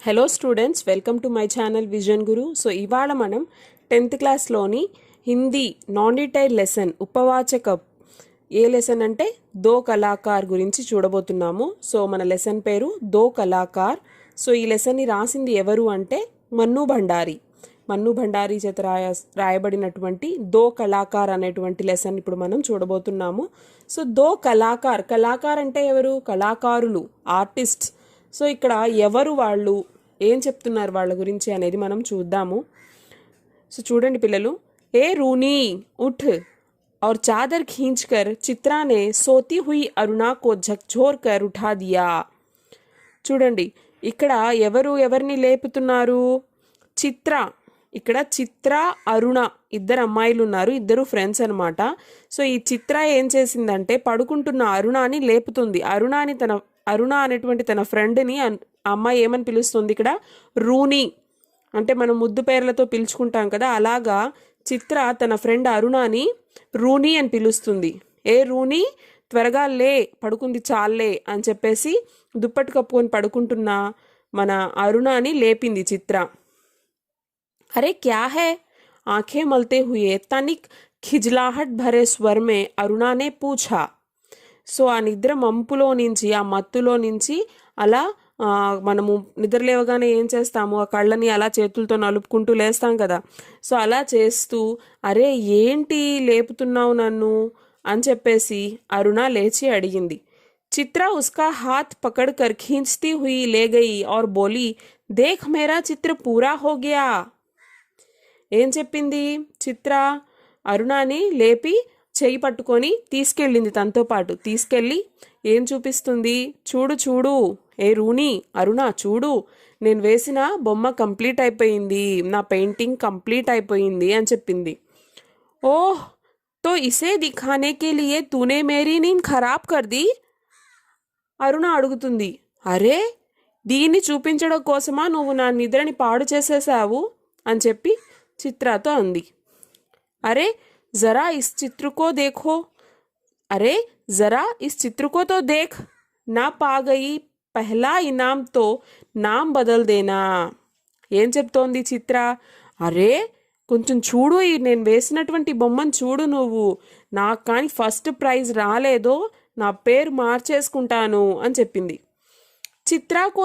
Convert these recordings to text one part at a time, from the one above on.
Hello students, welcome to my channel vision Guru. So ఇవాళ మనం 10th క్లాస్లోని హిందీ నాన్ డీటెయిల్ లెసన్ ఉపవాచక ఏ లెసన్ అంటే దో కళాకార్ గురించి చూడబోతున్నాము. సో మన లెసన్ పేరు దో కళాకార్. సో ఈ లెసన్ని రాసింది ఎవరు అంటే మన్ను భండారీ చేత రాయబడినటువంటి దో కళాకార్ అనేటువంటి లెసన్ ఇప్పుడు మనం చూడబోతున్నాము. సో దో కళాకార్ అంటే ఎవరు? కళాకారులు, ఆర్టిస్ట్స్. సో ఇక్కడ ఎవరు వాళ్ళు, ఏం చెప్తున్నారు వాళ్ళ గురించి అనేది మనం చూద్దాము. సో చూడండి పిల్లలు. ఏ रूनी उठ और चादर खींचकर चित्रा ने सोती हुई अरुणा को झकझोर कर उठा दिया. చూడండి ఇక్కడ ఎవరిని లేపుతున్నారు? చిత్ర. ఇక్కడ చిత్ర, అరుణ ఇద్దరు అమ్మాయిలు ఉన్నారు, ఇద్దరు ఫ్రెండ్స్ అనమాట. సో ఈ చిత్ర ఏం చేసిందంటే పడుకుంటున్న అరుణాని లేపుతుంది. అరుణ అనేటువంటి తన ఫ్రెండ్ని అమ్మాయి ఏమని పిలుస్తుంది ఇక్కడ? రూనీ. అంటే మనం ముద్దు పేర్లతో పిలుచుకుంటాం కదా, అలాగా చిత్ర తన ఫ్రెండ్ అరుణాని రూనీ అని పిలుస్తుంది. ఏ రూనీ, త్వరగా లే, పడుకుంది చాలే అని చెప్పేసి దుప్పటి కప్పుకొని పడుకుంటున్న మన అరుణాని లేపింది చిత్ర. अरे क्या है? आंखें मलते हुए तनिक खिजलाहट भरे स्वर में अरुणा ने पूछा. సో ఆ నిద్ర మంపులో నుంచి, ఆ మత్తులో నుంచి అలా మనము నిద్ర లేవగానే ఏం చేస్తాము? ఆ కళ్ళని అలా చేతులతో నలుపుకుంటూ లేస్తాం కదా. సో అలా చేస్తూ అరే ఏంటి లేపుతున్నావు నన్ను అని చెప్పేసి అరుణ లేచి అడిగింది. చిత్ర ఉస్కా హాత్ పకడ్ కర్ ఖీంచతీ హుయి లే గయి और बोली, देख मेरा चित्र पूरा हो गया. ఏం చెప్పింది? చిత్ర అరుణాని లేపి చెయ్యి పట్టుకొని తీసుకెళ్ళింది. తనతో పాటు తీసుకెళ్ళి ఏం చూపిస్తుంది? చూడు ఏ రూనీ, అరుణ చూడు, నేను వేసిన బొమ్మ కంప్లీట్ అయిపోయింది, నా పెయింటింగ్ కంప్లీట్ అయిపోయింది అని చెప్పింది. ఓహ్, తో ఇసే దిఖానే కే లియే తూనే మేరీ నీంద్ ఖరాబ్ కర్ ది. అరుణ అడుగుతుంది. అరే, దీన్ని చూపించడం కోసమా నువ్వు నా నిద్రని పాడు చేసేసావు అని చెప్పి చిత్రతో అంది. అరే जरा इस चित्र को देखो, अरे जरा इस चित्र को तो देख, ना पा गई पहला इनाम तो नाम बदल देना. ఏం చెప్తోంది చిత్ర? అరే కొంచెం చూడు, నేను వేసినటువంటి బొమ్మను చూడు నువ్వు, నాకు కానీ ఫస్ట్ ప్రైజ్ రాలేదో నా పేరు మార్చేసుకుంటాను అని చెప్పింది. चित्र को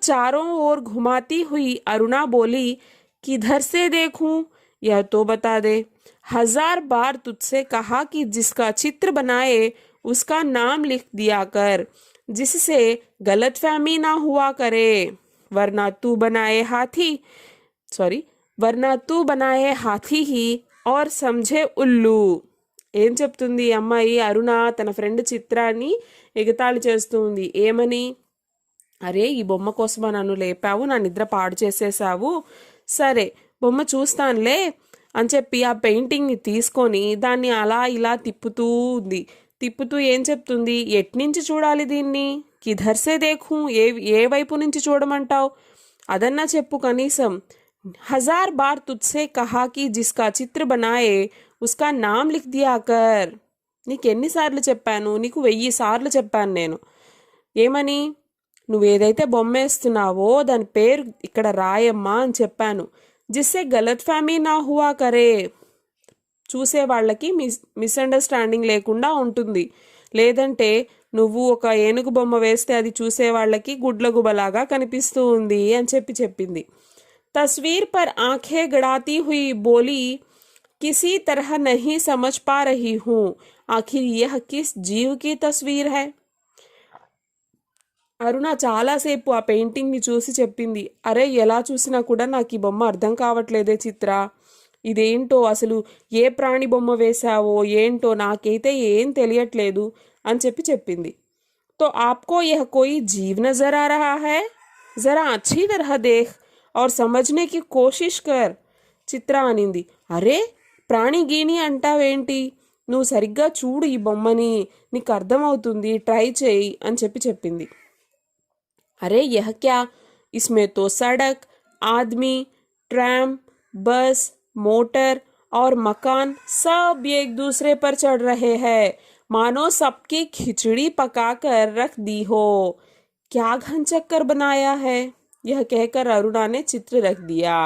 चारों ओर घुमाती हुई अरुणा बोली, किधर से देखूं, यह तो बता दे. 1000 बार तुझसे कहा कि जिसका चित्र बनाए उसका नाम लिख दिया कर, जिससे गलतफहमी ना हुआ करे, वरना तू बनाए हाथी ही और समझे उल्लू. ఏం చెప్తుంది అమ్మాయి? అరుణ తన ఫ్రెండ్ చిత్రాన్ని ఎగతాళి చేస్తుంది. ఏమని? అరే ఈ బొమ్మ కోసమా నన్ను లేపావు, నా నిద్ర పాడు చేసేసావు, సరే బొమ్మ చూస్తానులే అని చెప్పి ఆ పెయింటింగ్ని తీసుకొని దాన్ని అలా ఇలా తిప్పుతూ ఏం చెప్తుంది? ఎట్నుంచి చూడాలి దీన్ని? కిధర్సే దేఖు, ఏ వైపు నుంచి చూడమంటావు, అదన్నా చెప్పు కనీసం. 1000 बार तुझसे कहा कि जिसका चित्र बनाए उसका नाम लिख दिया कर. నీకు ఎన్నిసార్లు చెప్పాను? నీకు 1000 సార్లు చెప్పాను నేను. ఏమని? నువ్వేదైతే బొమ్మ వేస్తున్నావో దాని పేరు ఇక్కడ రాయమ్మా అని చెప్పాను. జిస్సే గలత్ ఫహమీ నా హువా కరే, చూసే వాళ్ళకి మిస్అండర్స్టాండింగ్ లేకుండా ఉంటుంది. లేదంటే నువ్వు ఒక ఏనుగు బొమ్మ వేస్తే అది చూసే వాళ్ళకి గుడ్లగుబలాగా కనిపిస్తూ ఉంది అని చెప్పింది. तस्वीर पर आंखें गड़ाती हुई बोली, किसी तरह नहीं समझ पा रही हूँ, आखिर यह किस जीव की तस्वीर है. అరుణ చాలాసేపు ఆ పెయింటింగ్ని చూసి చెప్పింది. అరే ఎలా చూసినా కూడా నాకు ఈ బొమ్మ అర్థం కావట్లేదే చిత్ర, ఇదేంటో, అసలు ఏ ప్రాణి బొమ్మ వేశావో ఏంటో నాకైతే ఏం తెలియట్లేదు అని చెప్పింది. తో ఆప్కో యహ్ కోయి జీవ్ నజర్ ఆ రహా హై, జరా అచ్చీ తరహ దేఖ్ और समझने की कोशिश कर. చిత్ర అనింది. అరే ప్రాణి గీని అంటావేంటి, నువ్వు సరిగ్గా చూడు ఈ బొమ్మని, నీకు అర్థమవుతుంది, ట్రై చేయి అని చెప్పింది. అరే యహ క్యా, ఇస్మే తో సడక్, ఆద్మీ, ट्रैम, बस, मोटर और मकान सब एक दूसरे पर चढ़ रहे हैं, मानो सबकी खिचड़ी पकाकर रख दी हो. क्या घन चक्कर बनाया है, यह कहकर अरुणा ने चित्र रख दिया.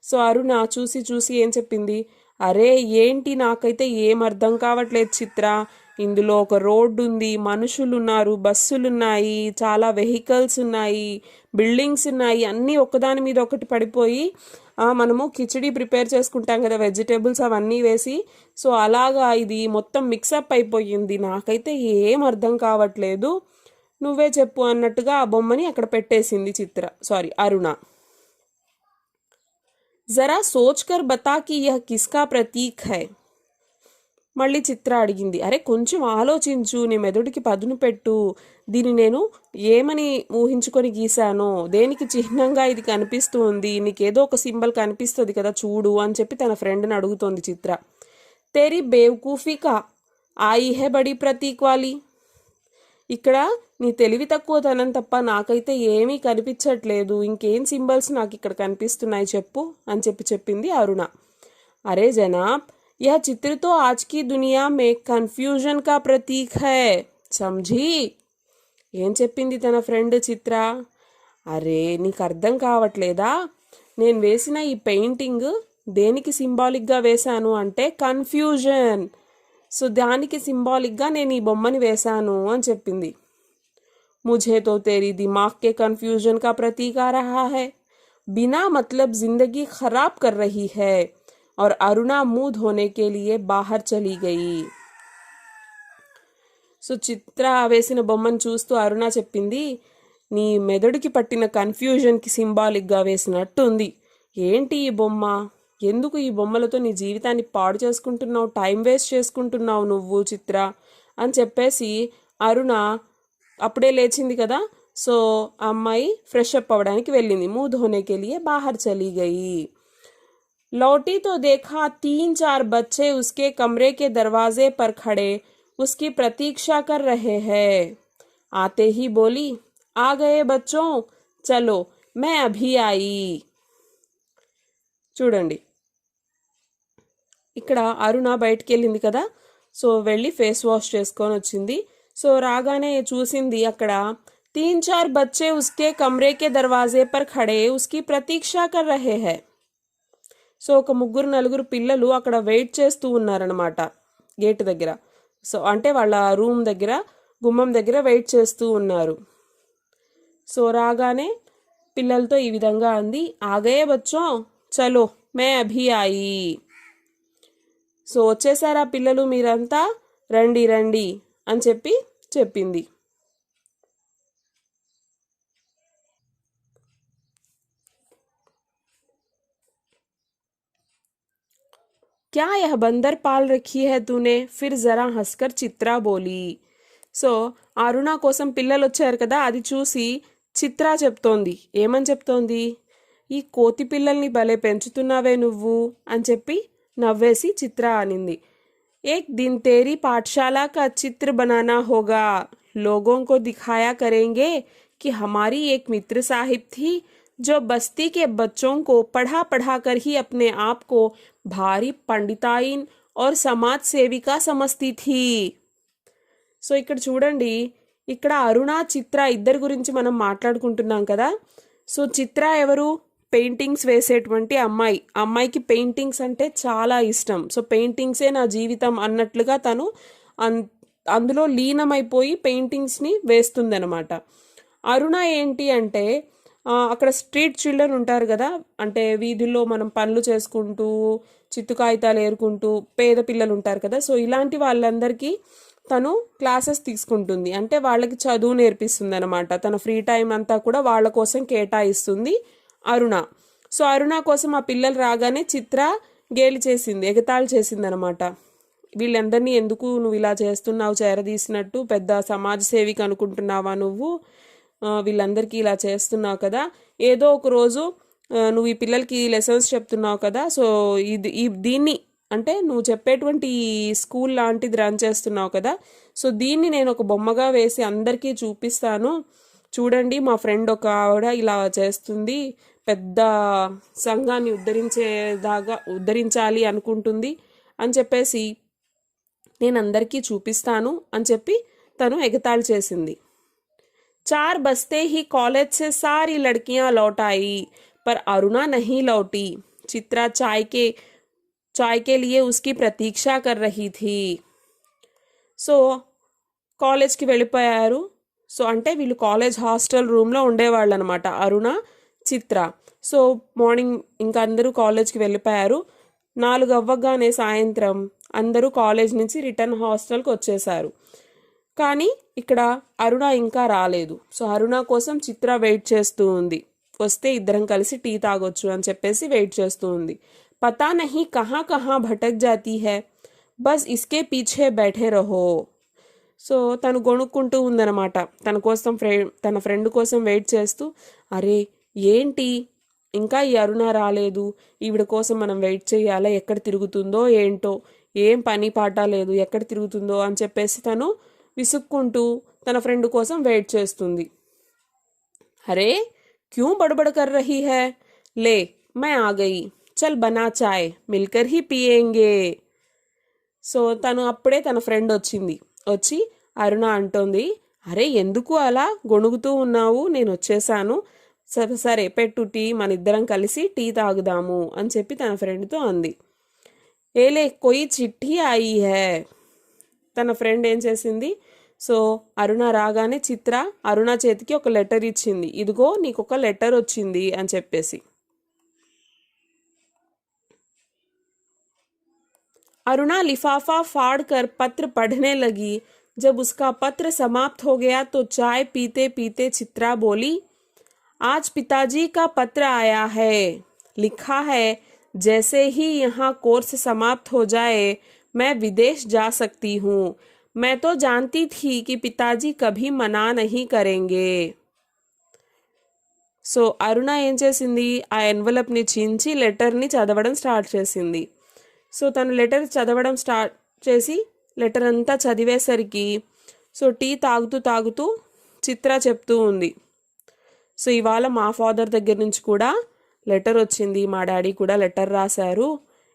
సో అరుణ చూసి చూసి ఏం చెప్పింది, అరే ఏంటి నాకైతే ఏం అర్థం కావట్లేదు చిత్ర, ఇందులో ఒక రోడ్డు ఉంది, మనుషులు ఉన్నారు, బస్సులు ఉన్నాయి, చాలా వెహికల్స్ ఉన్నాయి, బిల్డింగ్స్ ఉన్నాయి, అన్నీ ఒకదాని మీద ఒకటి పడిపోయి మనము కిచిడి ప్రిపేర్ చేసుకుంటాం కదా వెజిటేబుల్స్ అవన్నీ వేసి, సో అలాగా ఇది మొత్తం మిక్సప్ అయిపోయింది, నాకైతే ఏం అర్థం కావట్లేదు, నువ్వే చెప్పు అన్నట్టుగా ఆ బొమ్మని అక్కడ పెట్టేసింది అరుణ. జరా సోచ్ కర్ బతా కి యహ్ కిస్కా ప్రతీక్ హై. మళ్ళీ చిత్ర అడిగింది, అరే కొంచెం ఆలోచించు, నీ మెదడుకి పదును పెట్టు, దీన్ని నేను ఏమని ఊహించుకొని గీశాను, దేనికి చిహ్నంగా ఇది కనిపిస్తూ ఉంది, నీకేదో ఒక సింబల్ కనిపిస్తుంది కదా చూడు అని చెప్పి తన ఫ్రెండ్ని అడుగుతోంది చిత్ర. తేరీ బేవకూఫీ కా ఆయి హే బడి ప్రతీక్ వాలి. ఇక్కడ నీ తెలివి తక్కువతనం తప్ప నాకైతే ఏమీ కనిపించట్లేదు, ఇంకేం సింబల్స్ నాకు ఇక్కడ కనిపిస్తున్నాయి చెప్పు అని చెప్పింది అరుణ. అరే జనాబ్, यह चित्र तो आज की दुनिया में कन्फ्यूजन का प्रतीक है, समझी. ఏం చెప్పింది తన ఫ్రెండ్ చిత్ర, అరే నీకు అర్థం కావట్లేదా, నేను వేసిన ఈ పెయింటింగ్ దేనికి సింబాలిక్గా వేశాను అంటే కన్ఫ్యూజన్, సో దానికి సింబాలిక్గా నేను ఈ బొమ్మని వేశాను అని చెప్పింది. मुझे तो तेरी दिमाग के कन्फ्यूजन का प्रतीक आ रहा है, बिना मतलब जिंदगी खराब कर रही है. और अरुणा मुंह धोने के लिए बाहर चली गई. సో చిత్ర వేసిన బొమ్మను చూస్తూ అరుణ చెప్పింది, నీ మెదడుకి పట్టిన కన్ఫ్యూజన్కి సింబాలిక్గా వేసినట్టు ఉంది, ఏంటి ఈ బొమ్మ, ఎందుకు ఈ బొమ్మలతో నీ జీవితాన్ని పాడు చేసుకుంటున్నావు, టైం వేస్ట్ చేసుకుంటున్నావు నువ్వు చిత్ర అని చెప్పేసి అరుణ అప్పుడే లేచింది కదా, సో ఆ అమ్మాయి ఫ్రెష్ అప్ అవ్వడానికి వెళ్ళింది. मुंह धोने के लिए बाहर चली गई. लौटी तो देखा 3-4 बच्चे उसके कमरे के दरवाजे पर खड़े उसकी प्रतीक्षा कर रहे हैं. आते ही बोली, आ गए बच्चों, चलो मैं अभी आई. చూడండి, ఇక్కడ అరుణ బయటికి వెళ్ళింది కదా, సో వెళ్ళి ఫేస్ వాష్ చేసుకొని వచ్చింది. సో రాగానే చూసింది అక్కడ 3-4 बच्चे उसके कमरे के दरवाजे पर खड़े उसकी प्रतीक्षा कर रहे हैं. సో ఒక 3-4 పిల్లలు అక్కడ వెయిట్ చేస్తూ ఉన్నారనమాట గేట్ దగ్గర, సో అంటే వాళ్ళ రూమ్ దగ్గర గుమ్మం దగ్గర వెయిట్ చేస్తూ ఉన్నారు. సో రాగానే పిల్లలతో ఈ విధంగా అంది, ఆగయే బచ్చో చలో మే అభి ఆయి. సో వచ్చేసారా పిల్లలు మీరంతా, రండి రండి అని చెప్పింది. क्या यह बंदर पाल रखी है तूने, फिर जरा हंसकर चित्रा बोली. సో అరుణ కోసం పిల్లలు వచ్చారు కదా, అది చూసి చిత్ర చెప్తోంది, ఏమని చెప్తోంది, ఈ కోతి పిల్లల్ని భలే పెంచుతున్నావే నువ్వు అని చెప్పి నవ్వేసి చిత్ర అనింది. एक दिन तेरी पाठशाला का चित्र बनाना होगा, लोगों को दिखाया करेंगे कि हमारी एक मित्र साहिब थी जो बस्ती के बच्चों को पढ़ा पढ़ा कर ही अपने आप को भारी पंडिताइन और समाज सेविका समझती थी. సో ఇక్కడ చూడండి, ఇక్కడ అరుణ చిత్ర ఇద్దరి గురించి మనం మాట్లాడుకుంటున్నాం కదా. సో చిత్ర ఎవరు, పెయింటింగ్స్ వేసేటువంటి అమ్మాయికి పెయింటింగ్స్ అంటే చాలా ఇష్టం. సో పెయింటింగ్సే నా జీవితం అన్నట్లుగా తను అందులో లీనమైపోయి పెయింటింగ్స్ని వేస్తుందనమాట. అరుణ ఏంటి అంటే అక్కడ స్ట్రీట్ చిల్డ్రన్ ఉంటారు కదా, అంటే వీధుల్లో మనం పనులు చేసుకుంటూ చిత్తు కాగితాలు ఏరుకుంటూ పేద పిల్లలు ఉంటారు కదా, సో ఇలాంటి వాళ్ళందరికీ తను క్లాసెస్ తీసుకుంటుంది, అంటే వాళ్ళకి చదువు నేర్పిస్తుంది అనమాట. తన ఫ్రీ టైం అంతా కూడా వాళ్ళ కోసం కేటాయిస్తుంది అరుణ. సో అరుణ కోసం ఆ పిల్లలు రాగానే చిత్ర గేలి చేసింది, ఎగతాళి చేసింది అనమాట. వీళ్ళందరినీ ఎందుకు నువ్వు ఇలా చేస్తున్నావు, చేరదీసినట్టు, పెద్ద సమాజ సేవిక అనుకుంటున్నావా నువ్వు, వీళ్ళందరికీ ఇలా చేస్తున్నావు కదా, ఏదో ఒక రోజు నువ్వు ఈ పిల్లలకి లెసన్స్ చెప్తున్నావు కదా, సో దీన్ని అంటే నువ్వు చెప్పేటువంటి స్కూల్ లాంటిది రన్ చేస్తున్నావు కదా, సో దీన్ని నేను ఒక బొమ్మగా వేసి అందరికీ చూపిస్తాను, చూడండి మా ఫ్రెండ్ ఒక ఆవిడ ఇలా చేస్తుంది, పెద్ద సంఘాన్ని ఉద్ధరించాలి అనుకుంటుంది అని చెప్పేసి నేను అందరికీ చూపిస్తాను అని చెప్పి తను ఎగతాళి చేసింది. 4 बजते ही कॉलेज से सारी लड़कियां लौट आई, पर अरुणा नहीं लौटी। चित्रा चाय के लिए उसकी प्रतीक्षा कर रही थी। సో కాలేజ్కి వెళ్ళిపోయారు. సో అంటే వీళ్ళు కాలేజ్ హాస్టల్ రూమ్లో ఉండేవాళ్ళు అనమాట, అరుణ, చిత్ర. సో మార్నింగ్ ఇంకా అందరూ కాలేజ్కి వెళ్ళిపోయారు. 4 అవ్వగానే సాయంత్రం అందరూ కాలేజ్ నుంచి రిటర్న్ హాస్టల్కి వచ్చేసారు. కానీ ఇక్కడ అరుణ ఇంకా రాలేదు. సో అరుణ కోసం చిత్ర వెయిట్ చేస్తూ ఉంది. వస్తే ఇద్దరం కలిసి టీ తాగొచ్చు అని చెప్పేసి వెయిట్ చేస్తూ ఉంది. పతా నహీ కహా కహా భటక్ జాతీ హై, బస్ ఇస్కే పీఛే బైఠే రహో. సో తను గొణుక్కుంటూ ఉందన్నమాట, తన ఫ్రెండ్ కోసం వెయిట్ చేస్తూ. అరే ఏంటి ఇంకా ఈ అరుణ రాలేదు, ఈవిడ కోసం మనం వెయిట్ చేయాలా, ఎక్కడ తిరుగుతుందో ఏంటో, ఏం పని పాట లేదు, ఎక్కడ తిరుగుతుందో అని చెప్పేసి తను విసుక్కుంటూ తన ఫ్రెండ్ కోసం వెయిట్ చేస్తుంది. అరే క్యూం బడబడ కర్ రహీ హై, లే మై ఆ గయి, చల్ బనా చాయ్ మిల్కర్ హీ పియేంగే. సో తను అప్పుడే తన ఫ్రెండ్ వచ్చి అరుణ అంటోంది, అరే ఎందుకు అలా గొణుగుతూ ఉన్నావు, నేను వచ్చేసాను, సరే పెట్టు టీ, మన ఇద్దరం కలిసి టీ తాగుదాము అని చెప్పి తన ఫ్రెండ్తో అంది. ఏలే కొయి చిట్టి ఆయి హై. తన ఫ్రెండ్ ఏం చేసింది, సో అరుణ రాగానే చిత్ర అరుణ చేతికి ఒక లెటర్ ఇచ్చింది. ఇదిగో నీకు ఒక లెటర్ వచ్చింది అని చెప్పేసి. अरुणा लिफाफा फाड़ कर पत्र पढ़ने लगी. जब उसका पत्र समाप्त हो गया तो चाय पीते पीते चित्रा बोली, आज पिताजी का पत्र आया है. लिखा है जैसे ही यहाँ कोर्स समाप्त हो जाए मैं विदेश जा सकती हूँ. मैं तो जानती थी कि पिताजी कभी मना नहीं करेंगे. సో అరుణ ఏం చేసింది, ఆ ఎన్వలప్ని చించి లెటర్ని చదవడం స్టార్ట్ చేసింది. సో తను లెటర్ చదవడం స్టార్ట్ చేసి లెటర్ అంతా చదివేసరికి సో టీ తాగుతూ చిత్ర చెప్తూ ఉంది, సో ఇవాళ మా ఫాదర్ దగ్గర నుంచి కూడా లెటర్ వచ్చింది, మా డాడీ కూడా లెటర్ రాశారు.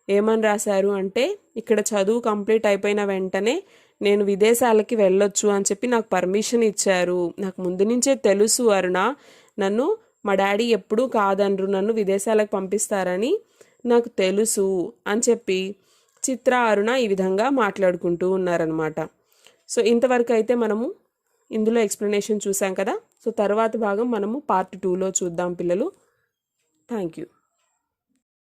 ఏమని రాశారు అంటే, ఇక్కడ చదువు కంప్లీట్ అయిపోయిన వెంటనే నేను విదేశాలకి వెళ్ళొచ్చు అని చెప్పి నాకు పర్మిషన్ ఇచ్చారు. నాకు ముందు నుంచే తెలుసు అరుణ, నన్ను మా డాడీ ఎప్పుడూ కాదనరు, నన్ను విదేశాలకు పంపిస్తారని నాకు తెలుసు అని చెప్పి చిత్ర అరుణ ఈ విధంగా మాట్లాడుకుంటూ ఉన్నారనమాట. సో ఇంతవరకు అయితే మనము ఇందులో ఎక్స్ప్లెనేషన్ చూసాం కదా. సో తర్వాత భాగం మనము పార్ట్ 2లో చూద్దాం పిల్లలు. Thank you.